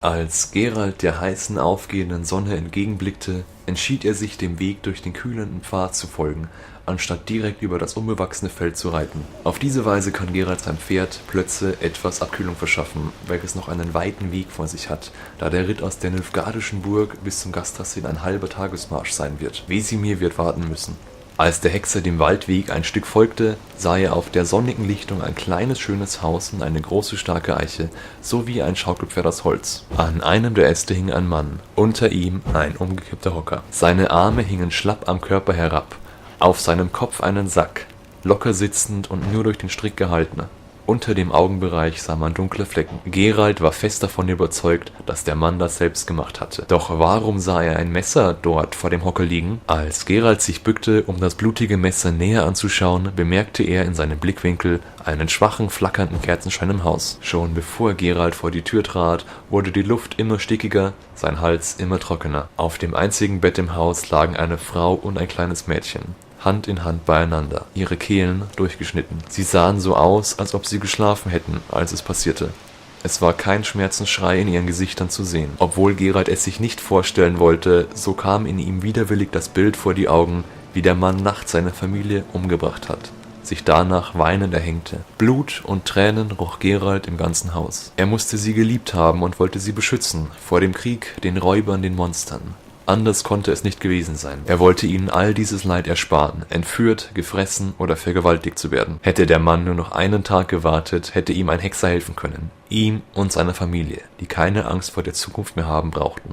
Als Geralt der heißen, aufgehenden Sonne entgegenblickte, entschied er sich, dem Weg durch den kühlenden Pfad zu folgen, anstatt direkt über das unbewachsene Feld zu reiten. Auf diese Weise kann Geralt seinem Pferd Plötze etwas Abkühlung verschaffen, welches noch einen weiten Weg vor sich hat, da der Ritt aus der Nilfgaardischen Burg bis zum Gasthaus ein halber Tagesmarsch sein wird. Wesemir wird warten müssen. Als der Hexer dem Waldweg ein Stück folgte, sah er auf der sonnigen Lichtung ein kleines, schönes Haus und eine große, starke Eiche, sowie ein Schaukelpferd aus Holz. An einem der Äste hing ein Mann, unter ihm ein umgekippter Hocker. Seine Arme hingen schlapp am Körper herab, auf seinem Kopf einen Sack, locker sitzend und nur durch den Strick gehalten. Unter dem Augenbereich sah man dunkle Flecken. Geralt war fest davon überzeugt, dass der Mann das selbst gemacht hatte. Doch warum sah er ein Messer dort vor dem Hocker liegen? Als Geralt sich bückte, um das blutige Messer näher anzuschauen, bemerkte er in seinem Blickwinkel einen schwachen, flackernden Kerzenschein im Haus. Schon bevor Geralt vor die Tür trat, wurde die Luft immer stickiger, sein Hals immer trockener. Auf dem einzigen Bett im Haus lagen eine Frau und ein kleines Mädchen, Hand in Hand beieinander, ihre Kehlen durchgeschnitten. Sie sahen so aus, als ob sie geschlafen hätten, als es passierte. Es war kein Schmerzensschrei in ihren Gesichtern zu sehen. Obwohl Geralt es sich nicht vorstellen wollte, so kam in ihm widerwillig das Bild vor die Augen, wie der Mann nachts seine Familie umgebracht hat, sich danach weinend erhängte. Blut und Tränen roch Geralt im ganzen Haus. Er musste sie geliebt haben und wollte sie beschützen, vor dem Krieg, den Räubern, den Monstern. Anders konnte es nicht gewesen sein. Er wollte ihnen all dieses Leid ersparen, entführt, gefressen oder vergewaltigt zu werden. Hätte der Mann nur noch einen Tag gewartet, hätte ihm ein Hexer helfen können. Ihm und seiner Familie, die keine Angst vor der Zukunft mehr haben brauchten.